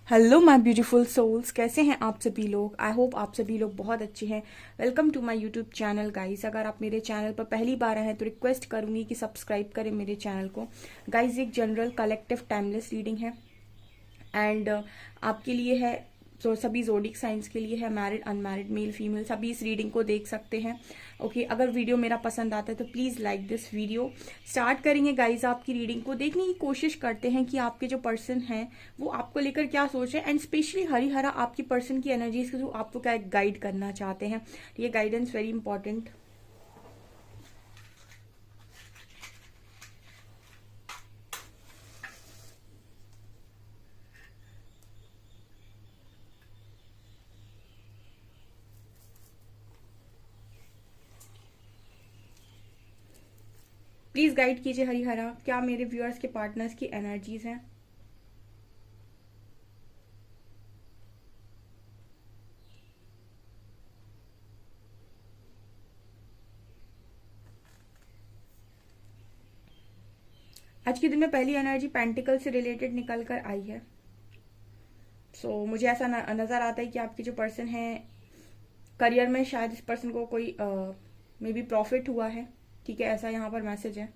Hello my beautiful souls, कैसे हैं आप सभी लोग। आई होप आप सभी लोग बहुत अच्छे हैं। Welcome to my YouTube channel guys. अगर आप मेरे चैनल पर पहली बार आए हैं तो रिक्वेस्ट करूंगी कि सब्सक्राइब करें मेरे चैनल को। गाइस, एक जनरल कलेक्टिव टाइमलेस रीडिंग है एंड आपके लिए है। तो सभी जोडिक साइंस के लिए है, मैरिड अनमैरिड मेल फीमेल सभी इस रीडिंग को देख सकते हैं। ओके, अगर वीडियो मेरा पसंद आता है तो please like this video. Start करेंगे गाइज आपकी रीडिंग को। देखने की कोशिश करते हैं कि आपके जो पर्सन हैं वो आपको लेकर क्या सोच रहे हैं एंड स्पेशली हरिहरा आपकी पर्सन की एनर्जीज के थ्रू आपको क्या गाइड करना चाहते हैं। ये guidance very important. Please guide कीजिए हरिहरा, क्या मेरे व्यूअर्स के पार्टनर्स की एनर्जीज हैं। आज के दिन में पहली एनर्जी पेंटिकल से रिलेटेड निकल कर आई है। मुझे ऐसा नजर आता है कि आपके जो पर्सन है करियर में शायद इस पर्सन को कोई मे बी प्रॉफिट हुआ है। ठीक है, ऐसा यहाँ पर मैसेज है।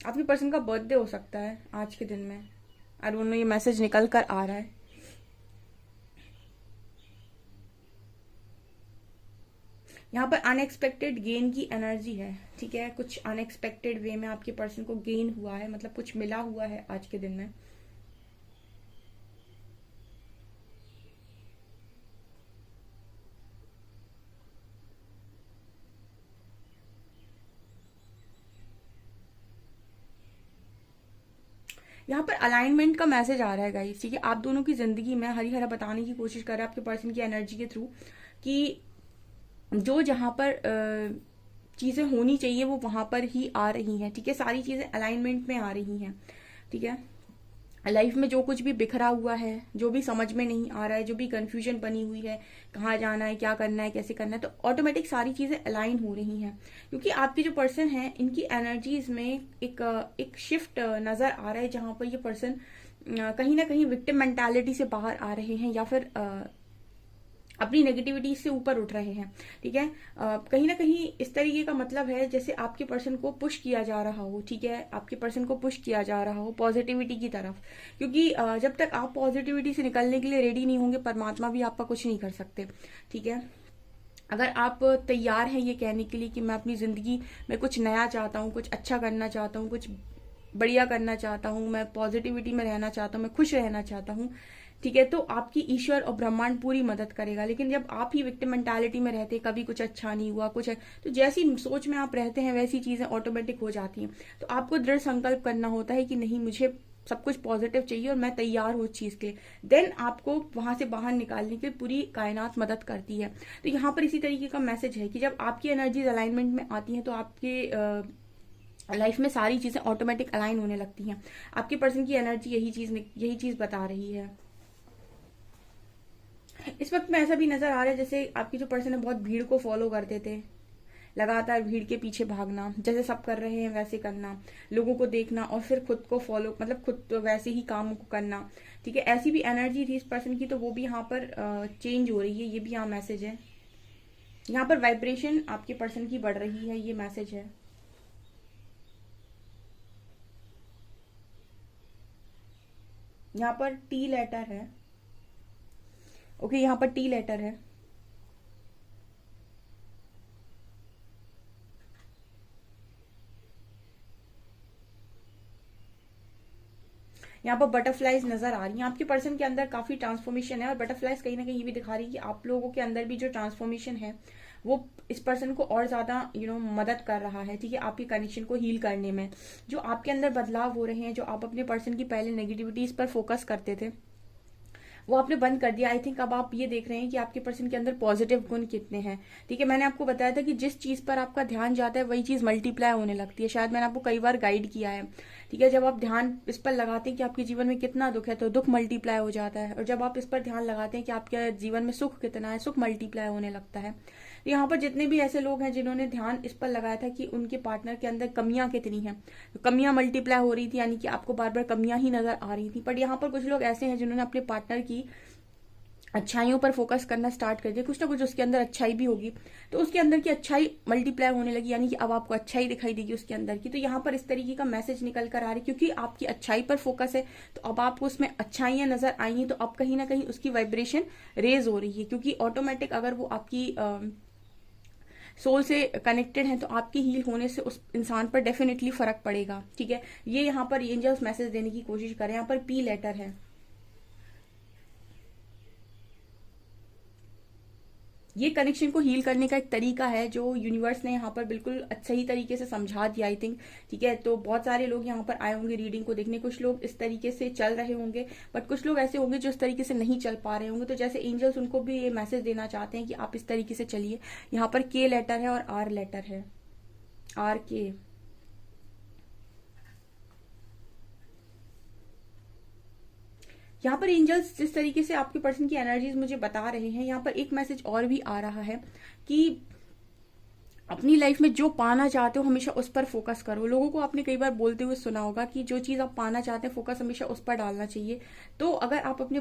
आपके पर्सन का बर्थडे हो सकता है आज के दिन में। आई डोंट नो, ये मैसेज निकल कर आ रहा है। यहाँ पर अनएक्सपेक्टेड गेन की एनर्जी है। ठीक है, कुछ अनएक्सपेक्टेड वे में आपके पर्सन को गेन हुआ है, मतलब कुछ मिला हुआ है आज के दिन में। यहाँ पर अलाइनमेंट का मैसेज आ रहा है गाइस। ठीक है, आप दोनों की जिंदगी में हरिहरा बताने की कोशिश कर रहा है आपके पर्सन की एनर्जी के थ्रू कि जो जहां पर चीजें होनी चाहिए वो वहां पर ही आ रही हैं। ठीक है, सारी चीजें अलाइनमेंट में आ रही हैं। ठीक है, लाइफ में जो कुछ भी बिखरा हुआ है, जो भी समझ में नहीं आ रहा है, जो भी कंफ्यूजन बनी हुई है, कहाँ जाना है, क्या करना है, कैसे करना है, तो ऑटोमेटिक सारी चीजें अलाइन हो रही हैं। क्योंकि आपके जो पर्सन है इनकी एनर्जीज में एक शिफ्ट नजर आ रहा है, जहां पर ये पर्सन कहीं ना कहीं विक्टिम मेंटालिटी से बाहर आ रहे हैं या फिर अपनी नेगेटिविटी से ऊपर उठ रहे हैं। ठीक है, कहीं ना कहीं इस तरीके का मतलब है जैसे आपके पर्सन को पुश किया जा रहा हो। ठीक है, आपके पर्सन को पुश किया जा रहा हो पॉजिटिविटी की तरफ। क्योंकि जब तक आप पॉजिटिविटी से निकलने के लिए रेडी नहीं होंगे, परमात्मा भी आपका कुछ नहीं कर सकते। ठीक है, अगर आप तैयार हैं ये कहने के लिए कि मैं अपनी जिंदगी में कुछ नया चाहता हूँ, कुछ अच्छा करना चाहता हूँ, कुछ बढ़िया करना चाहता हूँ, मैं पॉजिटिविटी में रहना चाहता हूँ, मैं खुश रहना चाहता हूँ। ठीक है, तो आपकी ईश्वर और ब्रह्मांड पूरी मदद करेगा। लेकिन जब आप ही विक्टिम मेंटालिटी में रहते, कभी कुछ अच्छा नहीं हुआ, कुछ है, तो जैसी सोच में आप रहते हैं वैसी चीजें ऑटोमेटिक हो जाती हैं। तो आपको दृढ़ संकल्प करना होता है कि नहीं, मुझे सब कुछ पॉजिटिव चाहिए और मैं तैयार हूँ उस चीज के लिए। देन आपको वहां से बाहर निकालने के लिए पूरी कायनात मदद करती है। तो यहाँ पर इसी तरीके का मैसेज है कि जब आपकी एनर्जीज अलाइनमेंट में आती हैं तो आपके लाइफ में सारी चीजें ऑटोमेटिक अलाइन होने लगती हैं। आपके पर्सन की एनर्जी यही चीज बता रही है। इस वक्त में ऐसा भी नजर आ रहा है जैसे आपकी जो पर्सन है बहुत भीड़ को फॉलो करते थे, लगातार भीड़ के पीछे भागना, जैसे सब कर रहे हैं वैसे करना, लोगों को देखना और फिर खुद को फॉलो, मतलब खुद तो वैसे ही काम को करना। ठीक है, ऐसी भी एनर्जी थी इस पर्सन की, तो वो भी यहाँ पर चेंज हो रही है। ये भी यहाँ मैसेज है। यहाँ पर वाइब्रेशन आपके पर्सन की बढ़ रही है, ये मैसेज है। यहाँ पर टी लेटर है। ओके, यहाँ पर टी लेटर है। यहाँ पर बटरफ्लाइज नजर आ रही हैं। आपके पर्सन के अंदर काफी ट्रांसफॉर्मेशन है और बटरफ्लाइज कहीं ना कहीं ये भी दिखा रही है कि आप लोगों के अंदर भी जो ट्रांसफॉर्मेशन है वो इस पर्सन को और ज्यादा मदद कर रहा है। ठीक है, आपके कनेक्शन को हील करने में जो आपके अंदर बदलाव हो रहे हैं, जो आप अपने पर्सन की पहले नेगेटिविटीज पर फोकस करते थे वो आपने बंद कर दिया। आई थिंक अब आप ये देख रहे हैं कि आपके पर्सन के अंदर पॉजिटिव गुण कितने हैं। ठीक है, मैंने आपको बताया था कि जिस चीज पर आपका ध्यान जाता है वही चीज मल्टीप्लाई होने लगती है। शायद मैंने आपको कई बार गाइड किया है। ठीक है, जब आप ध्यान इस पर लगाते हैं कि आपके जीवन में कितना दुख है तो दुख मल्टीप्लाई हो जाता है, और जब आप इस पर ध्यान लगाते हैं कि आपके जीवन में सुख कितना है, सुख मल्टीप्लाई होने लगता है। तो यहाँ पर जितने भी ऐसे लोग हैं जिन्होंने ध्यान इस पर लगाया था कि उनके पार्टनर के अंदर कमियां कितनी हैं, तो कमियां मल्टीप्लाई हो रही थी, यानी कि आपको बार बार कमियां ही नजर आ रही थी। बट यहाँ पर कुछ लोग ऐसे हैं जिन्होंने अपने पार्टनर की अच्छाइयों पर फोकस करना स्टार्ट कर दिया, कुछ ना कुछ उसके अंदर अच्छाई भी होगी, तो उसके अंदर की अच्छाई मल्टीप्लाई होने लगी, यानी कि अब आपको अच्छाई दिखाई देगी उसके अंदर की। तो यहाँ पर इस तरीके का मैसेज निकल कर आ रहा है, क्योंकि आपकी अच्छाई पर फोकस है तो अब आपको उसमें अच्छाइयां नजर आई हैं, तो अब कहीं ना कहीं उसकी वाइब्रेशन रेज हो रही है, क्योंकि ऑटोमेटिक अगर वो आपकी सोल से कनेक्टेड है तो आपकी हील होने से उस इंसान पर डेफिनेटली फर्क पड़ेगा। ठीक है, ये यहाँ पर एंजल्स मैसेज देने की कोशिश करें। यहाँ पर पी लेटर है, ये कनेक्शन को हील करने का एक तरीका है जो यूनिवर्स ने यहाँ पर बिल्कुल सही तरीके से समझा दिया, आई थिंक। ठीक है, तो बहुत सारे लोग यहाँ पर आए होंगे रीडिंग को देखने, कुछ लोग इस तरीके से चल रहे होंगे, बट कुछ लोग ऐसे होंगे जो इस तरीके से नहीं चल पा रहे होंगे, तो जैसे एंजल्स उनको भी ये मैसेज देना चाहते हैं कि आप इस तरीके से चलिए। यहाँ पर के लेटर है और आर लेटर है, आर के। यहाँ पर एंजल्स जिस तरीके से आपके पर्सन की एनर्जीज मुझे बता रहे हैं, यहाँ पर एक मैसेज और भी आ रहा है कि अपनी लाइफ में जो पाना चाहते हो हमेशा उस पर फोकस करो। लोगों को आपने कई बार बोलते हुए सुना होगा कि जो चीज आप पाना चाहते हैं फोकस हमेशा उस पर डालना चाहिए। तो अगर आप अपने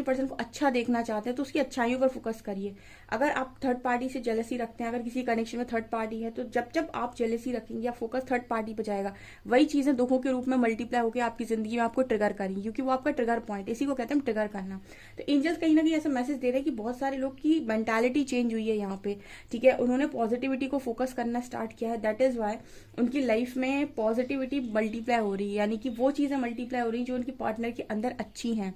पर्सन को अच्छा देखना चाहते हैं तो उसकी अच्छाइयों पर फोकस करिए। अगर आप थर्ड पार्टी से जेलसी रखते हैं, अगर किसी कनेक्शन में थर्ड पार्टी है, तो जब जब आप जेलसी रखेंगे या फोकस थर्ड पार्टी पर जाएगा, वही चीजें दुखों के रूप में मल्टीप्लाई होकर आपकी जिंदगी में आपको ट्रिगर करेंगी, क्योंकि वो आपका ट्रिगर पॉइंट, इसी को कहते हैं ट्रिगर करना। तो एंजल्स कहीं ना कहीं ऐसा मैसेज दे रहे हैं कि बहुत सारे लोग की मेंटालिटी चेंज हुई है यहाँ पे। ठीक है, उन्होंने पॉजिटिविटी को फोकस करना स्टार्ट किया है, दैट इज वाई उनकी लाइफ में पॉजिटिविटी मल्टीप्लाई हो रही है, यानी कि वो चीजें मल्टीप्लाई हो रही है जो उनके पार्टनर के अंदर अच्छी हैं।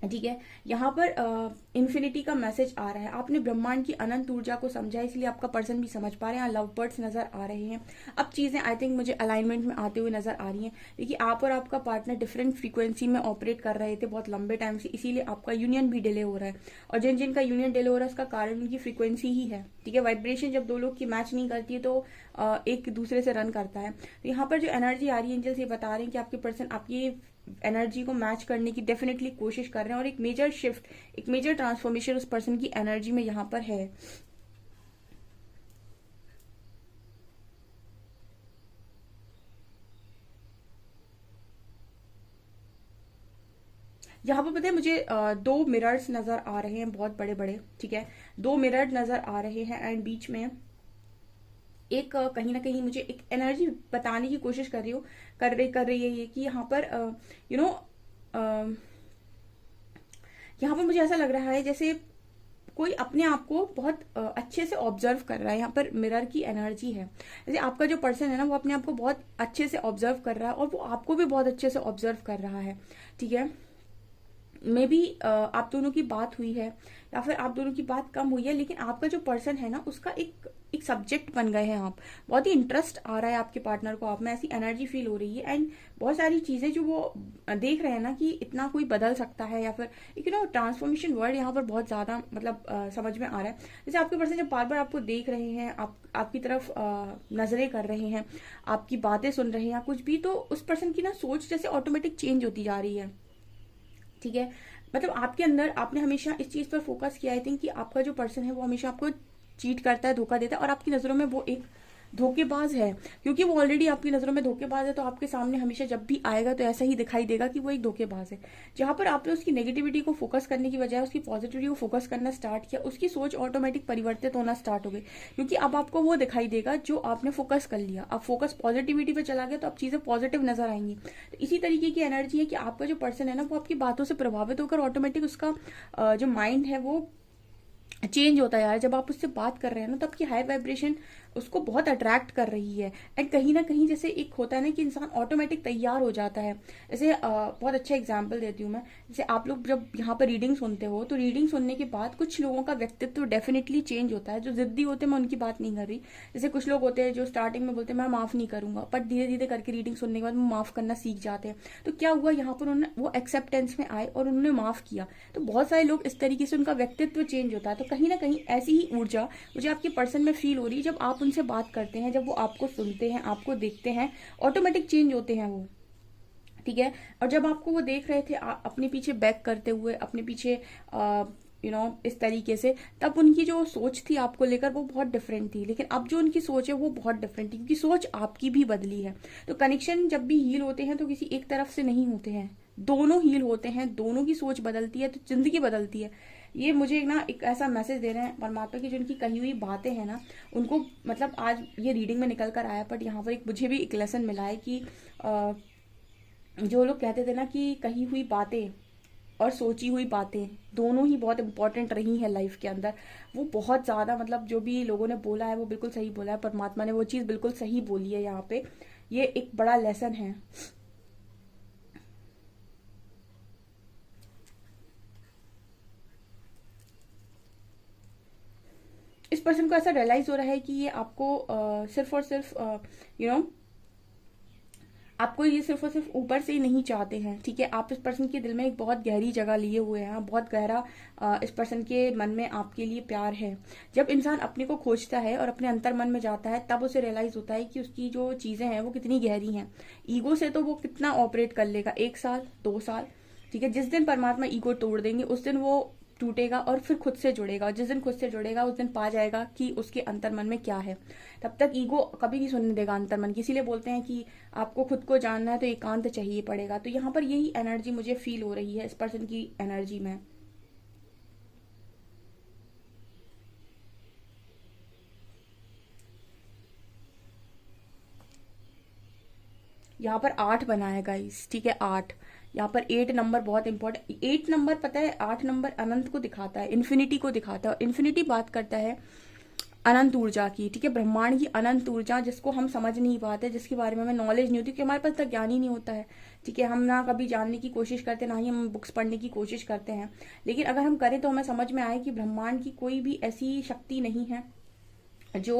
ठीक है, यहाँ पर इन्फिनिटी का मैसेज आ रहा है। आपने ब्रह्मांड की अनंत ऊर्जा को समझा, इसलिए आपका पर्सन भी समझ पा रहे हैं। यहाँ लव बर्ड्स नजर आ रहे हैं। अब चीजें आई थिंक मुझे अलाइनमेंट में आते हुए नजर आ रही हैं। देखिए, आप और आपका पार्टनर डिफरेंट फ्रीक्वेंसी में ऑपरेट कर रहे थे बहुत लंबे टाइम से, इसीलिए आपका यूनियन भी डिले हो रहा है। और जिन जिनका यूनियन डिले हो रहा है उसका कारण उनकी फ्रीक्वेंसी ही है। ठीक है, वाइब्रेशन जब दो लोग की मैच नहीं करती है तो एक दूसरे से रन करता है। तो यहाँ पर जो एनर्जी आ रही है, एंजल्स ये बता रहे हैं कि आपके पर्सन आपकी एनर्जी को मैच करने की डेफिनेटली कोशिश कर रहे हैं, और एक मेजर शिफ्ट, एक मेजर ट्रांसफॉर्मेशन उस पर्सन की एनर्जी में यहां पर है। यहाँ पर पता है मुझे दो मिरर्स नजर आ रहे हैं, बहुत बड़े बड़े। ठीक है, दो मिरर नजर आ रहे हैं, एंड बीच में एक कहीं ना कहीं मुझे एक एनर्जी बताने की कोशिश कर रही है ये कि यहाँ पर यू नो यहाँ पर मुझे ऐसा लग रहा है जैसे कोई अपने आप को बहुत अच्छे से ऑब्जर्व कर रहा है। यहाँ पर मिरर की एनर्जी है, जैसे आपका जो पर्सन है ना वो अपने आप को बहुत अच्छे से ऑब्जर्व कर रहा है और वो आपको भी बहुत अच्छे से ऑब्जर्व कर रहा है। ठीक है, मे बी आप दोनों की बात हुई है या फिर आप दोनों की बात कम हुई है, लेकिन आपका जो पर्सन है ना उसका एक सब्जेक्ट बन गए हैं आप। बहुत ही इंटरेस्ट आ रहा है आपके पार्टनर को आप में, ऐसी एनर्जी फील हो रही है। एंड बहुत सारी चीजें जो वो देख रहे हैं ना कि इतना कोई बदल सकता है, या फिर ट्रांसफॉर्मेशन वर्ड यहाँ पर बहुत ज्यादा मतलब समझ में आ रहा है। जैसे आपके पर्सन जब बार बार आपको देख रहे हैं, आपकी तरफ नजरें कर रहे हैं, आपकी बातें सुन रहे हैं या कुछ भी, तो उस पर्सन की ना सोच जैसे ऑटोमेटिक चेंज होती जा रही है। ठीक है, मतलब आपके अंदर आपने हमेशा इस चीज पर फोकस किया आई थिंक कि आपका जो पर्सन है वो हमेशा आपको चीट करता है, धोखा देता है, और आपकी नजरों में वो एक धोखेबाज है। क्योंकि वो ऑलरेडी आपकी नजरों में धोखेबाज है, तो आपके सामने हमेशा जब भी आएगा तो ऐसा ही दिखाई देगा कि वो एक धोखेबाज है। जहां पर आपने उसकी नेगेटिविटी को फोकस करने की बजाय उसकी पॉजिटिविटी को फोकस करना स्टार्ट किया, उसकी सोच ऑटोमेटिक परिवर्तित होना स्टार्ट हो गई, क्योंकि अब आपको वो दिखाई देगा जो आपने फोकस कर लिया। अब फोकस पॉजिटिविटी पे चला गया तो अब चीजें पॉजिटिव नजर आएंगी। तो इसी तरीके की एनर्जी है कि आपका जो पर्सन है ना वो आपकी बातों से प्रभावित होकर ऑटोमेटिक उसका जो माइंड है वो चेंज होता है यार। जब आप उससे बात कर रहे हैं ना तो आपकी हाई वाइब्रेशन उसको बहुत अट्रैक्ट कर रही है। एंड कहीं ना कहीं जैसे एक होता है ना कि इंसान ऑटोमेटिक तैयार हो जाता है। जैसे बहुत अच्छा एग्जांपल देती हूँ मैं। जैसे आप लोग जब यहाँ पर रीडिंग सुनते हो तो रीडिंग सुनने के बाद कुछ लोगों का व्यक्तित्व डेफिनेटली चेंज होता है। जो जिद्दी होते हैं, मैं उनकी बात नहीं कर रही। जैसे कुछ लोग होते हैं जो स्टार्टिंग में बोलते हैं मैं माफ नहीं करूंगा, बट धीरे धीरे करके रीडिंग सुनने के बाद वो माफ करना सीख जाते हैं। तो क्या हुआ, यहाँ पर उन्होंने वो एक्सेप्टेंस में आए और उन्होंने माफ किया। तो बहुत सारे लोग इस तरीके से उनका व्यक्तित्व चेंज होता है। तो कहीं ना कहीं ऐसी ही ऊर्जा मुझे आपके पर्सन में फील हो रही है। जब आप उनसे बात करते हैं, जब वो आपको सुनते हैं, आपको देखते हैं, ऑटोमेटिक चेंज होते हैं वो। ठीक है, और जब आपको वो देख रहे थे अपने पीछे बैक करते हुए, अपने पीछे इस तरीके से, तब उनकी जो सोच थी आपको लेकर वो बहुत डिफरेंट थी, लेकिन अब जो उनकी सोच है वो बहुत डिफरेंट थी, क्योंकि सोच आपकी भी बदली है। तो कनेक्शन जब भी हील होते हैं तो किसी एक तरफ से नहीं होते हैं, दोनों हील होते हैं, दोनों की सोच बदलती है तो जिंदगी बदलती है। ये मुझे ना एक ऐसा मैसेज दे रहे हैं परमात्मा की, जो उनकी कही हुई बातें हैं ना, उनको मतलब आज ये रीडिंग में निकल कर आया, बट यहाँ पर एक मुझे भी एक लेसन मिला है कि जो लोग कहते थे ना कि कही हुई बातें और सोची हुई बातें दोनों ही बहुत इंपॉर्टेंट रही हैं लाइफ के अंदर, वो बहुत ज़्यादा, मतलब जो भी लोगों ने बोला है वो बिल्कुल सही बोला है, परमात्मा ने वो चीज़ बिल्कुल सही बोली है यहाँ पे। ये एक बड़ा लेसन है। इस पर्सन को ऐसा रियलाइज हो रहा है कि ये आपको सिर्फ और सिर्फ यू नो आपको ये सिर्फ और सिर्फ ऊपर से ही नहीं चाहते हैं, ठीक है। आप इस पर्सन के दिल में एक बहुत गहरी जगह लिए हुए हैं, बहुत गहरा इस पर्सन के मन में आपके लिए प्यार है। जब इंसान अपने को खोजता है और अपने अंतर मन में जाता है, तब उसे रियलाइज होता है कि उसकी जो चीजें हैं वो कितनी गहरी हैं। ईगो से तो वो कितना ऑपरेट कर लेगा, 1 साल 2 साल, ठीक है। जिस दिन परमात्मा ईगो तोड़ देंगे उस दिन वो टूटेगा और फिर खुद से जुड़ेगा। जिस दिन खुद से जुड़ेगा उस दिन पा जाएगा कि उसके अंतर मन में क्या है। तब तक ईगो कभी नहीं सुनने देगा अंतर मन की। इसीलिए बोलते हैं कि आपको खुद को जानना है तो एकांत चाहिए पड़ेगा। तो यहाँ पर यही एनर्जी मुझे फील हो रही है इस पर्सन की एनर्जी में। यहाँ पर 8 बना है गाइस, ठीक है, 8। यहाँ पर 8 नंबर बहुत इंपॉर्टेंट। 8 नंबर पता है, 8 नंबर अनंत को दिखाता है, इन्फिनिटी को दिखाता है। और इन्फिनिटी बात करता है अनंत ऊर्जा की, ठीक है, ब्रह्मांड की अनंत ऊर्जा, जिसको हम समझ नहीं पाते, जिसके बारे में हमें नॉलेज नहीं होती, क्योंकि हमारे पास तक ज्ञान ही नहीं होता है, ठीक है। हम ना कभी जानने की कोशिश करते, ना ही हम बुक्स पढ़ने की कोशिश करते हैं। लेकिन अगर हम करें तो हमें समझ में आए कि ब्रह्मांड की कोई भी ऐसी शक्ति नहीं है जो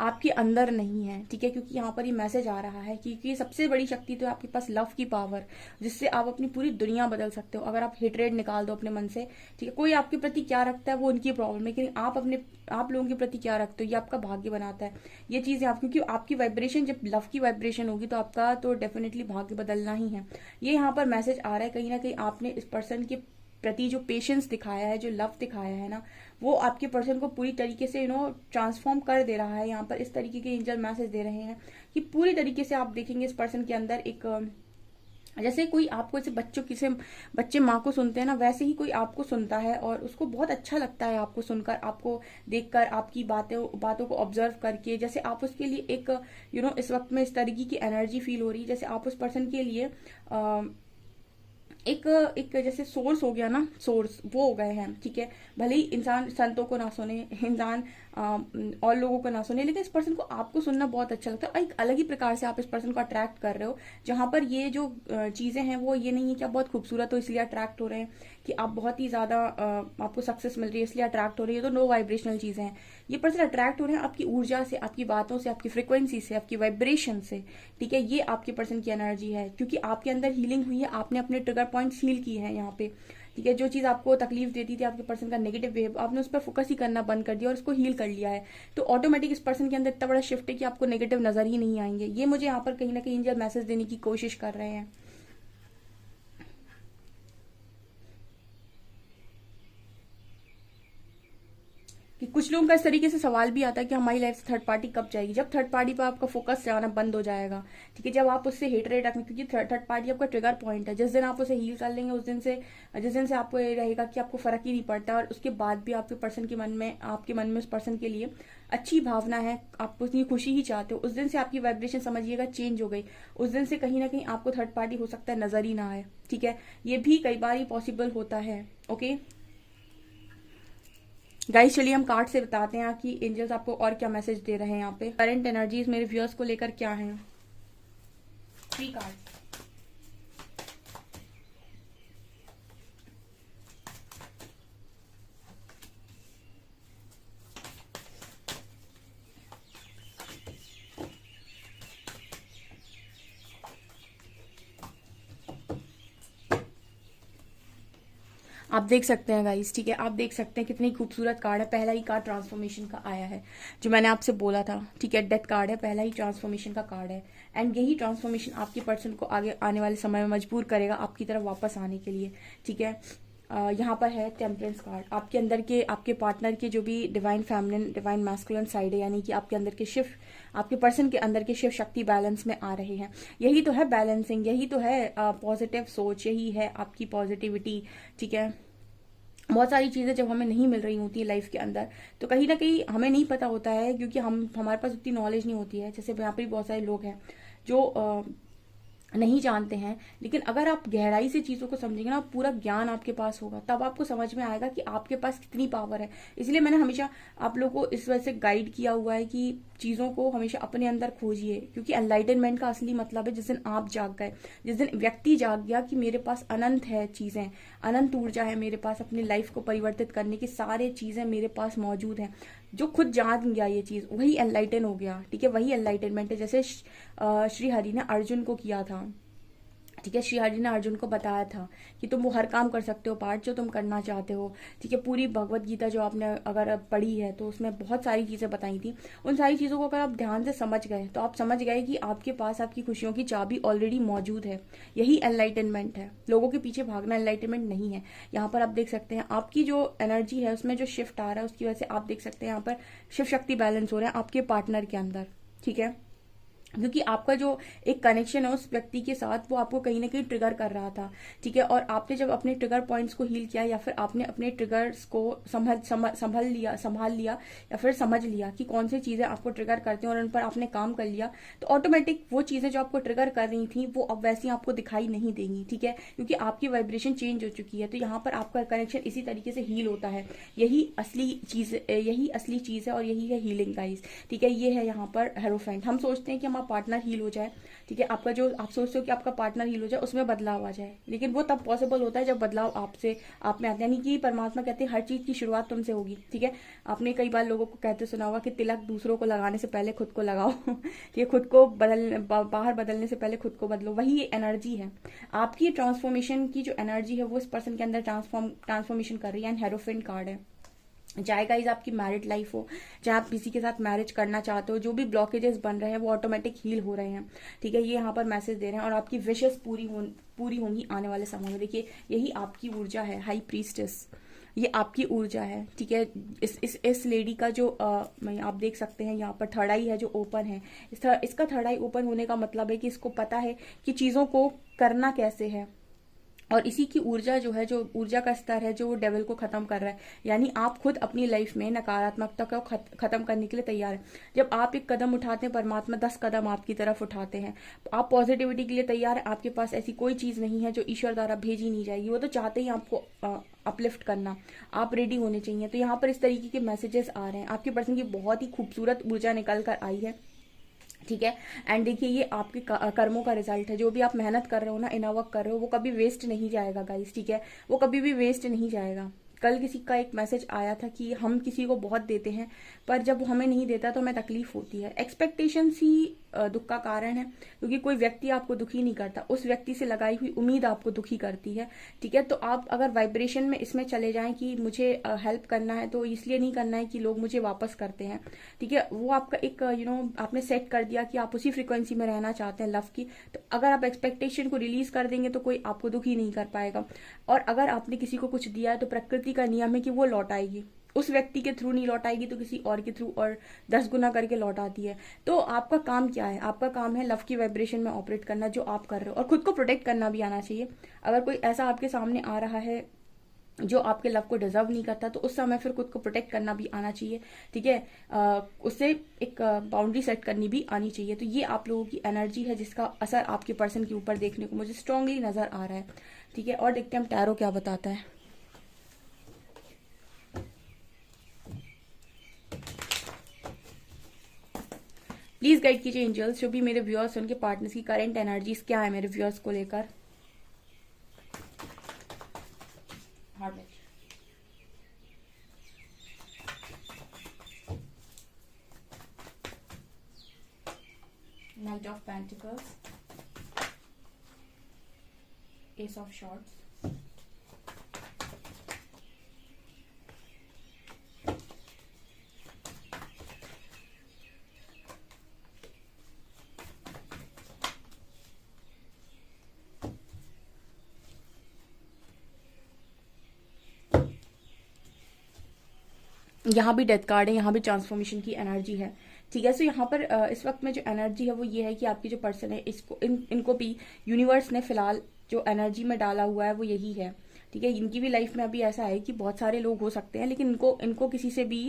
आपके अंदर नहीं है, ठीक है। क्योंकि यहाँ पर ये मैसेज आ रहा है क्योंकि सबसे बड़ी शक्ति तो है आपके पास लव की पावर, जिससे आप अपनी पूरी दुनिया बदल सकते हो। अगर आप हेटरेड निकाल दो अपने मन से, ठीक है, कोई आपके प्रति क्या रखता है वो उनकी प्रॉब्लम है, लेकिन आप लोगों के प्रति क्या रखते हो ये आपका भाग्य बनाता है। ये चीजें आप, क्योंकि आपकी वाइब्रेशन जब लव की वाइब्रेशन होगी तो आपका तो डेफिनेटली भाग्य बदलना ही है। ये यहाँ पर मैसेज आ रहा है, कहीं ना कहीं आपने इस पर्सन के प्रति जो पेशेंस दिखाया है, जो लव दिखाया है ना, वो आपके पर्सन को पूरी तरीके से ट्रांसफॉर्म कर दे रहा है। यहाँ पर इस तरीके के एंजल मैसेज दे रहे हैं कि पूरी तरीके से आप देखेंगे इस पर्सन के अंदर एक जैसे कोई आपको, जैसे बच्चे माँ को सुनते हैं ना, वैसे ही कोई आपको सुनता है और उसको बहुत अच्छा लगता है आपको सुनकर, आपको देखकर, आपकी बातों को ऑब्जर्व करके। जैसे आप उसके लिए एक इस वक्त में इस तरीके की एनर्जी फील हो रही है, जैसे आप उस पर्सन के लिए एक एक जैसे सोर्स हो गया ना, सोर्स वो हो गए हैं, ठीक है। भले ही इंसान संतों को ना सुने, इंसान और लोगों को ना सुने, लेकिन इस पर्सन को आपको सुनना बहुत अच्छा लगता है। और एक अलग ही प्रकार से आप इस पर्सन को अट्रैक्ट कर रहे हो, जहां पर ये जो चीजें हैं वो ये नहीं है कि आप बहुत खूबसूरत हो इसलिए अट्रैक्ट हो रहे हैं, कि आप बहुत ही ज्यादा आपको सक्सेस मिल रही है इसलिए अट्रैक्ट हो रही है। तो नो वाइब्रेशनल चीजें हैं। ये पर्सन अट्रैक्ट हो रहे हैं आपकी ऊर्जा से, आपकी बातों से, आपकी फ्रिक्वेंसी से, आपकी वाइब्रेशन से, ठीक है। ये आपके पर्सन की एनर्जी है, क्योंकि आपके अंदर हीलिंग हुई है, आपने अपने ट्रिगर पॉइंट्स हील की है यहाँ पे, ठीक है। जो चीज आपको तकलीफ देती थी, आपके पर्सन का नेगेटिव बिहेव, आपने उस पर फोकस ही करना बंद कर दिया और उसको हील कर लिया है। तो ऑटोमेटिक इस पर्सन के अंदर इतना बड़ा शिफ्ट है कि आपको नेगेटिव नजर ही नहीं आएंगे। ये मुझे यहाँ पर कहीं ना कहीं एंजल मैसेज देने की कोशिश कर रहे हैं। कि कुछ लोगों का इस तरीके से सवाल भी आता है कि हमारी लाइफ से थर्ड पार्टी कब जाएगी। जब थर्ड पार्टी पर आपका फोकस जाना बंद हो जाएगा, ठीक है, जब आप उससे हेटरेट रखेंगे, क्योंकि थर्ड पार्टी आपका ट्रिगर पॉइंट है। जिस दिन आप उसे हील कर लेंगे जिस दिन से आपको ये रहेगा कि आपको फर्क ही नहीं पड़ता, और उसके बाद भी आपके पर्सन के मन में, आपके मन में उस पर्सन के लिए अच्छी भावना है, आप उसकी खुशी ही चाहते हो, उस दिन से आपकी वाइब्रेशन समझिएगा चेंज हो गई। उस दिन से कहीं ना कहीं आपको थर्ड पार्टी हो सकता है नजर ही ना आए, ठीक है। ये भी कई बार ही पॉसिबल होता है। ओके गाइस, चलिए हम कार्ड से बताते हैं कि एंजल्स आपको और क्या मैसेज दे रहे हैं। यहाँ पे करंट एनर्जीज मेरे व्यूअर्स को लेकर क्या है। 3 कार्ड। आप देख सकते हैं गाइस, ठीक है, आप देख सकते हैं कितनी खूबसूरत कार्ड है। पहला ही कार्ड ट्रांसफॉर्मेशन का आया है, जो मैंने आपसे बोला था, ठीक है। डेथ कार्ड है, पहला ही ट्रांसफॉर्मेशन का कार्ड है। एंड यही ट्रांसफॉर्मेशन आपके पर्सन को आगे आने वाले समय में मजबूर करेगा आपकी तरफ वापस आने के लिए, ठीक है। यहाँ पर है टेम्परेंस कार्ड। आपके अंदर के आपके पार्टनर के जो भी divine feminine divine masculine side है, यानी कि आपके अंदर के शिव, आपके पर्सन के अंदर के शिव शक्ति बैलेंस में आ रहे हैं। यही तो है बैलेंसिंग, यही तो है पॉजिटिव सोच, यही है आपकी पॉजिटिविटी। ठीक है, बहुत सारी चीज़ें जब हमें नहीं मिल रही होती है लाइफ के अंदर, तो कहीं ना कहीं हमें नहीं पता होता है, क्योंकि हमारे पास उतनी नॉलेज नहीं होती है। जैसे यहाँ पर भी बहुत सारे लोग हैं जो नहीं जानते हैं, लेकिन अगर आप गहराई से चीज़ों को समझेंगे ना, पूरा ज्ञान आपके पास होगा, तब आपको समझ में आएगा कि आपके पास कितनी पावर है। इसलिए मैंने हमेशा आप लोगों को इस वजह से गाइड किया हुआ है कि चीज़ों को हमेशा अपने अंदर खोजिए, क्योंकि एनलाइटनमेंट का असली मतलब है जिस दिन आप जाग गए, जिस दिन व्यक्ति जाग गया कि मेरे पास अनंत है चीज़ें, अनंत ऊर्जा है मेरे पास, अपनी लाइफ को परिवर्तित करने की सारे चीज़ें मेरे पास मौजूद हैं, जो खुद जान गया ये चीज़, वही एनलाइटन हो गया। ठीक है, वही एनलाइटनमेंट है। जैसे श्री हरि ने अर्जुन को किया था। ठीक है, श्री हरि ने अर्जुन को बताया था कि तुम वो हर काम कर सकते हो पार्थ जो तुम करना चाहते हो। ठीक है, पूरी भगवत गीता जो आपने अगर पढ़ी है तो उसमें बहुत सारी चीज़ें बताई थी। उन सारी चीज़ों को अगर आप ध्यान से समझ गए तो आप समझ गए कि आपके पास आपकी खुशियों की चाबी ऑलरेडी मौजूद है। यही एनलाइटनमेंट है। लोगों के पीछे भागना एनलाइटनमेंट नहीं है। यहाँ पर आप देख सकते हैं आपकी जो एनर्जी है उसमें जो शिफ्ट आ रहा है, उसकी वजह से आप देख सकते हैं यहाँ पर शिव शक्ति बैलेंस हो रहा है आपके पार्टनर के अंदर। ठीक है, क्योंकि आपका जो एक कनेक्शन है उस व्यक्ति के साथ, वो आपको कहीं ना कहीं ट्रिगर कर रहा था। ठीक है, और आपने जब अपने ट्रिगर पॉइंट्स को हील किया, या फिर आपने अपने ट्रिगर्स को संभाल लिया या फिर समझ लिया कि कौन सी चीज़ें आपको ट्रिगर करती हैं, और उन पर आपने काम कर लिया, तो ऑटोमेटिक वो चीज़ें जो आपको ट्रिगर कर रही थी वो अब वैसी आपको दिखाई नहीं देंगी। ठीक है, क्योंकि आपकी वाइब्रेशन चेंज हो चुकी है। तो यहाँ पर आपका कनेक्शन इसी तरीके से हील होता है। यही असली चीज़ है, और यही है हीलिंग गाइस। ठीक है, ये है यहाँ पर हेरोफेंट। हम सोचते हैं कि हमारा पार्टनर हील हो जाए। ठीक है, आपका जो आप सोचते हो कि आपका पार्टनर हील हो जाए, उसमें बदलाव आ जाए, लेकिन वो तब पॉसिबल होता है जब बदलाव आप में आता है। यानी कि परमात्मा कहते हैं हर चीज की शुरुआत तुमसे होगी। ठीक है, आपने कई बार लोगों को कहते सुना होगा कि तिलक दूसरों को लगाने से पहले खुद को लगाओ। ठीक है, खुद को बाहर बदलने से पहले खुद को बदलो। वही एनर्जी है आपकी। ट्रांसफॉर्मेशन की जो एनर्जी है वो इस पर्सन के अंदर ट्रांसफॉर्मेशन कर रही है। एंड हेरोफेंट कार्ड है। चाहे गाइज आपकी मैरिड लाइफ हो, चाहे आप किसी के साथ मैरिज करना चाहते हो, जो भी ब्लॉकेजेस बन रहे हैं वो ऑटोमेटिक हील हो रहे हैं। ठीक है, ये यहाँ पर मैसेज दे रहे हैं, और आपकी विशेष पूरी होंगी आने वाले समय में। देखिए, यही आपकी ऊर्जा है, हाई प्रीस्टेस, ये आपकी ऊर्जा है। ठीक है, इस लेडी का जो आप देख सकते हैं यहाँ पर थर्ड आई है जो ओपन है। इसका थर्ड आई ओपन होने का मतलब है कि इसको पता है कि चीज़ों को करना कैसे है, और इसी की ऊर्जा जो है, जो ऊर्जा का स्तर है, जो वो डेविल को खत्म कर रहा है। यानी आप खुद अपनी लाइफ में नकारात्मकता को खत्म करने के लिए तैयार है। जब आप एक कदम उठाते हैं, परमात्मा 10 कदम आपकी तरफ उठाते हैं। आप पॉजिटिविटी के लिए तैयार है। आपके पास ऐसी कोई चीज नहीं है जो ईश्वर द्वारा भेजी नहीं जाएगी। वो तो चाहते ही आपको अपलिफ्ट करना, आप रेडी होने चाहिए। तो यहाँ पर इस तरीके के मैसेजेस आ रहे हैं। आपके पर्सन की बहुत ही खूबसूरत ऊर्जा निकल कर आई है। ठीक है, एंड देखिए, ये आपके कर्मों का रिजल्ट है। जो भी आप मेहनत कर रहे हो ना, इनावर्क कर रहे हो, वो कभी वेस्ट नहीं जाएगा गाइस। ठीक है, वो कभी भी वेस्ट नहीं जाएगा। कल किसी का एक मैसेज आया था कि हम किसी को बहुत देते हैं, पर जब वो हमें नहीं देता तो हमें तकलीफ होती है। एक्सपेक्टेशन ही दुख का कारण है, क्योंकि कोई व्यक्ति आपको दुखी नहीं करता, उस व्यक्ति से लगाई हुई उम्मीद आपको दुखी करती है। ठीक है, तो आप अगर वाइब्रेशन में इसमें चले जाएं कि मुझे हेल्प करना है, तो इसलिए नहीं करना है कि लोग मुझे वापस करते हैं। ठीक है, वो आपका एक आपने सेट कर दिया कि आप उसी फ्रिक्वेंसी में रहना चाहते हैं लव की। तो अगर आप एक्सपेक्टेशन को रिलीज कर देंगे तो कोई आपको दुखी नहीं कर पाएगा। और अगर आपने किसी को कुछ दिया है तो प्रकृति का नियम है कि वो लौट आएगी। उस व्यक्ति के थ्रू नहीं लौट आएगी तो किसी और के थ्रू, और 10 गुना करके लौट आती है। तो आपका काम क्या है? आपका काम है लव की वाइब्रेशन में ऑपरेट करना, जो आप कर रहे हो, और खुद को प्रोटेक्ट करना भी आना चाहिए। अगर कोई ऐसा आपके सामने आ रहा है जो आपके लव को डिजर्व नहीं करता, तो उस समय फिर खुद को प्रोटेक्ट करना भी आना चाहिए। ठीक है, उससे एक बाउंड्री सेट करनी भी आनी चाहिए। तो ये आप लोगों की एनर्जी है जिसका असर आपके पर्सन के ऊपर देखने को मुझे स्ट्रांगली नजर आ रहा है। ठीक है, और देखते हैं हम टैरो क्या बताता है। प्लीज गाइड कीजिए एंजल्स, जो भी मेरे व्यूअर्स उनके पार्टनर्स की करंट एनर्जीज क्या है मेरे व्यूअर्स को लेकर। Knight of Pentacles, Ace of Swords, यहाँ भी डेथ कार्ड है, यहाँ भी ट्रांसफॉर्मेशन की एनर्जी है। ठीक है, सो यहाँ पर इस वक्त में जो एनर्जी है वो ये है कि आपकी जो पर्सन है इसको इनको भी यूनिवर्स ने फिलहाल जो एनर्जी में डाला हुआ है वो यही है। ठीक है, इनकी भी लाइफ में अभी ऐसा है कि बहुत सारे लोग हो सकते हैं, लेकिन इनको इनको किसी से भी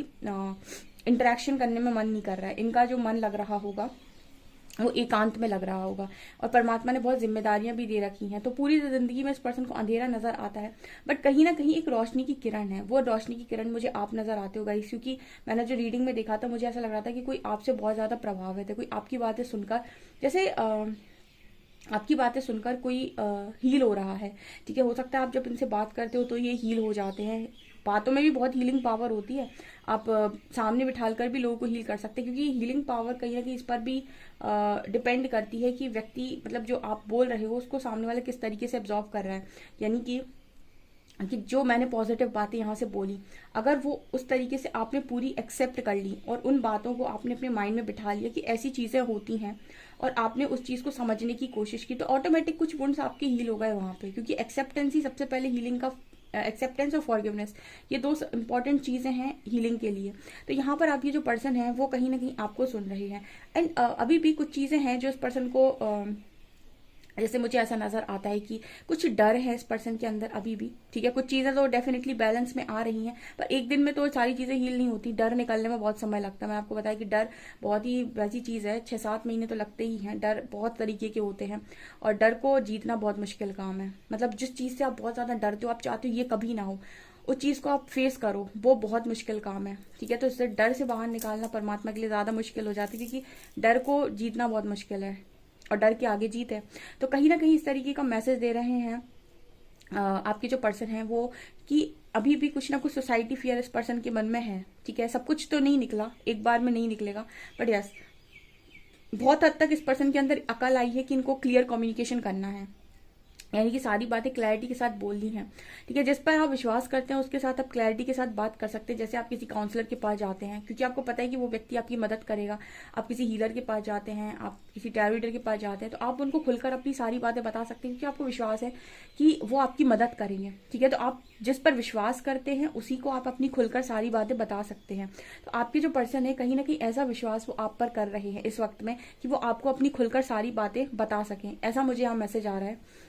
इंटरेक्शन करने में मन नहीं कर रहा है। इनका जो मन लग रहा होगा वो एकांत में लग रहा होगा, और परमात्मा ने बहुत जिम्मेदारियां भी दे रखी हैं। तो पूरी जिंदगी में इस पर्सन को अंधेरा नजर आता है, बट कहीं ना कहीं एक रोशनी की किरण है। वो रोशनी की किरण मुझे आप नजर आते हो गाइस, क्योंकि मैंने जो रीडिंग में देखा था मुझे ऐसा लग रहा था कि कोई आपसे बहुत ज्यादा प्रभावित है, कोई आपकी बातें सुनकर जैसे आपकी बातें सुनकर कोई हील हो रहा है। ठीक है, हो सकता है आप जब इनसे बात करते हो तो ये हील हो जाते हैं। बातों में भी बहुत हीलिंग पावर होती है, आप सामने बिठाल कर भी लोगों को हील कर सकते हैं, क्योंकि हीलिंग पावर कहीं ना कहीं इस पर भी डिपेंड करती है कि व्यक्ति मतलब जो आप बोल रहे हो उसको सामने वाला किस तरीके से एब्जॉर्व कर रहा है। यानी कि जो मैंने पॉजिटिव बातें यहाँ से बोली, अगर वो उस तरीके से आपने पूरी एक्सेप्ट कर ली और उन बातों को आपने अपने माइंड में बिठा लिया कि ऐसी चीजें होती हैं, और आपने उस चीज को समझने की कोशिश की, तो ऑटोमेटिक कुछ वुंड्स आपके हील हो गए वहां पे। क्योंकि एक्सेप्टेंस ही सबसे पहले हीलिंग का, एक्सेप्टेंस और फॉरगिवनेस, ये दो इंपॉर्टेंट चीजें हैं हीलिंग के लिए। तो यहाँ पर आप ये जो पर्सन है वो कहीं ना कहीं आपको सुन रहे हैं, एंड अभी भी कुछ चीजें हैं जो इस पर्सन को जैसे मुझे ऐसा नजर आता है कि कुछ डर है इस पर्सन के अंदर अभी भी। ठीक है, कुछ चीजें तो डेफिनेटली बैलेंस में आ रही हैं, पर एक दिन में तो सारी चीजें हील नहीं होती। डर निकलने में बहुत समय लगता है। मैं आपको बताया कि डर बहुत ही वैसी चीज है, 6-7 महीने तो लगते ही हैं। डर बहुत तरीके के होते हैं, और डर को जीतना बहुत मुश्किल काम है। मतलब जिस चीज से आप बहुत ज्यादा डरते हो, आप चाहते हो ये कभी ना हो, उस चीज को आप फेस करो, वो बहुत मुश्किल काम है। ठीक है, तो इससे डर से बाहर निकालना परमात्मा के लिए ज्यादा मुश्किल हो जाती है, क्योंकि डर को जीतना बहुत मुश्किल है और डर के आगे जीत है। तो कहीं ना कहीं इस तरीके का मैसेज दे रहे हैं आपके जो पर्सन है वो, कि अभी भी कुछ ना कुछ सोसाइटी फियर इस पर्सन के मन में है। ठीक है, सब कुछ तो नहीं निकला, एक बार में नहीं निकलेगा, बट यस बहुत हद तक इस पर्सन के अंदर अकल आई है कि इनको क्लियर कम्युनिकेशन करना है, यानी कि सारी बातें क्लैरिटी के साथ बोलनी है। ठीक है, जिस पर आप विश्वास करते हैं उसके साथ आप क्लैरिटी के साथ बात कर सकते हैं। जैसे आप किसी काउंसलर के पास जाते हैं, क्योंकि आपको पता है कि वो व्यक्ति आपकी मदद करेगा। आप किसी हीलर के पास जाते हैं, आप किसी टैरो रीडर के पास जाते हैं, तो आप उनको खुलकर अपनी सारी बातें बता सकते हैं, क्योंकि आपको विश्वास है कि वो आपकी मदद करेंगे। ठीक है, तो आप जिस पर विश्वास करते हैं उसी को आप अपनी खुलकर सारी बातें बता सकते हैं। तो आपके जो पर्सन है कहीं ना कहीं ऐसा विश्वास वो आप पर कर रहे हैं इस वक्त में, कि वो आपको अपनी खुलकर सारी बातें बता सकें। ऐसा मुझे यहाँ मैसेज आ रहा है।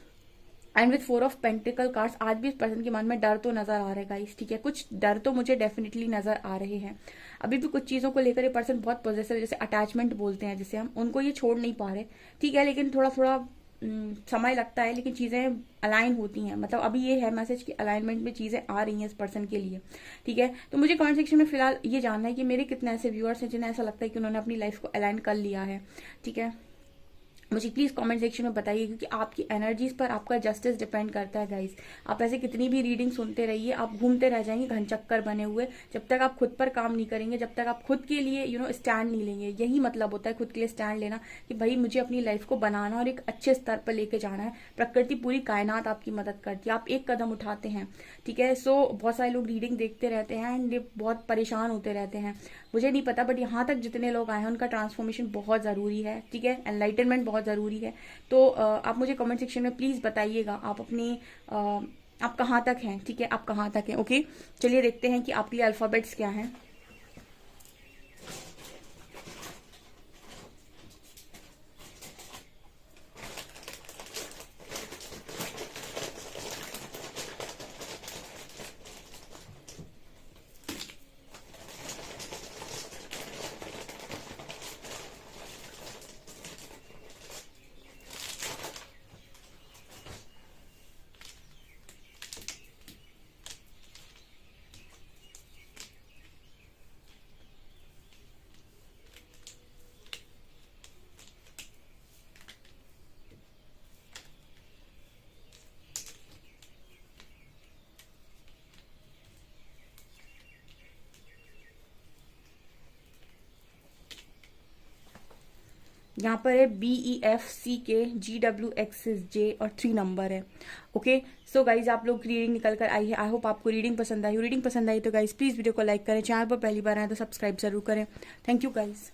And with 4 of pentacle cards, आज भी इस पर्सन के मन में डर तो नजर आ रहा है गाइस। ठीक है, कुछ डर तो मुझे डेफिनेटली नजर आ रहे हैं। अभी भी कुछ चीजों को लेकर ये पर्सन बहुत पॉजिटिव, जैसे अटैचमेंट बोलते हैं जिसे हम, उनको ये छोड़ नहीं पा रहे। ठीक है, लेकिन थोड़ा थोड़ा समय लगता है, लेकिन चीजें अलाइन होती हैं। मतलब अभी ये है मैसेज कि अलाइनमेंट में चीजें आ रही हैं इस पर्सन के लिए। ठीक है, तो मुझे कमेंट सेक्शन में फिलहाल ये जानना है कि मेरे कितने ऐसे व्यूअर्स हैं जिन्हें ऐसा लगता है कि उन्होंने अपनी लाइफ को अलाइन कर लिया है। ठीक है, मुझे प्लीज कमेंट सेक्शन में बताइए, क्योंकि आपकी एनर्जीज पर आपका जस्टिस डिपेंड करता है गाइस। आप ऐसे कितनी भी रीडिंग सुनते रहिए, आप घूमते रह जाएंगे घनचक्कर बने हुए, जब तक आप खुद पर काम नहीं करेंगे, जब तक आप खुद के लिए स्टैंड नहीं लेंगे। यही मतलब होता है खुद के लिए स्टैंड लेना, कि भाई मुझे अपनी लाइफ को बनाना और एक अच्छे स्तर पर लेके जाना है। प्रकृति, पूरी कायनात आपकी मदद करती है, आप एक कदम उठाते हैं। ठीक है, सो बहुत सारे लोग रीडिंग देखते रहते हैं एंड बहुत परेशान होते रहते हैं। मुझे नहीं पता, बट यहाँ तक जितने लोग आए हैं उनका ट्रांसफॉर्मेशन बहुत जरूरी है। ठीक है, एनलाइटनमेंट बहुत जरूरी है। तो आप मुझे कमेंट सेक्शन में प्लीज बताइएगा आप अपनी आप कहाँ तक हैं। ठीक है, आप कहाँ तक हैं। ओके, चलिए देखते हैं कि आपके लिए अल्फाबेट्स क्या हैं। यहाँ पर है BEFCK GWXJ और 3 नंबर है। ओके, सो गाइज आप लोग रीडिंग निकल कर आई है। आई होप आपको रीडिंग पसंद आई हो। रीडिंग पसंद आई तो गाइज प्लीज वीडियो को लाइक करें, चैनल पर पहली बार आए तो सब्सक्राइब जरूर करें। Thank you guys.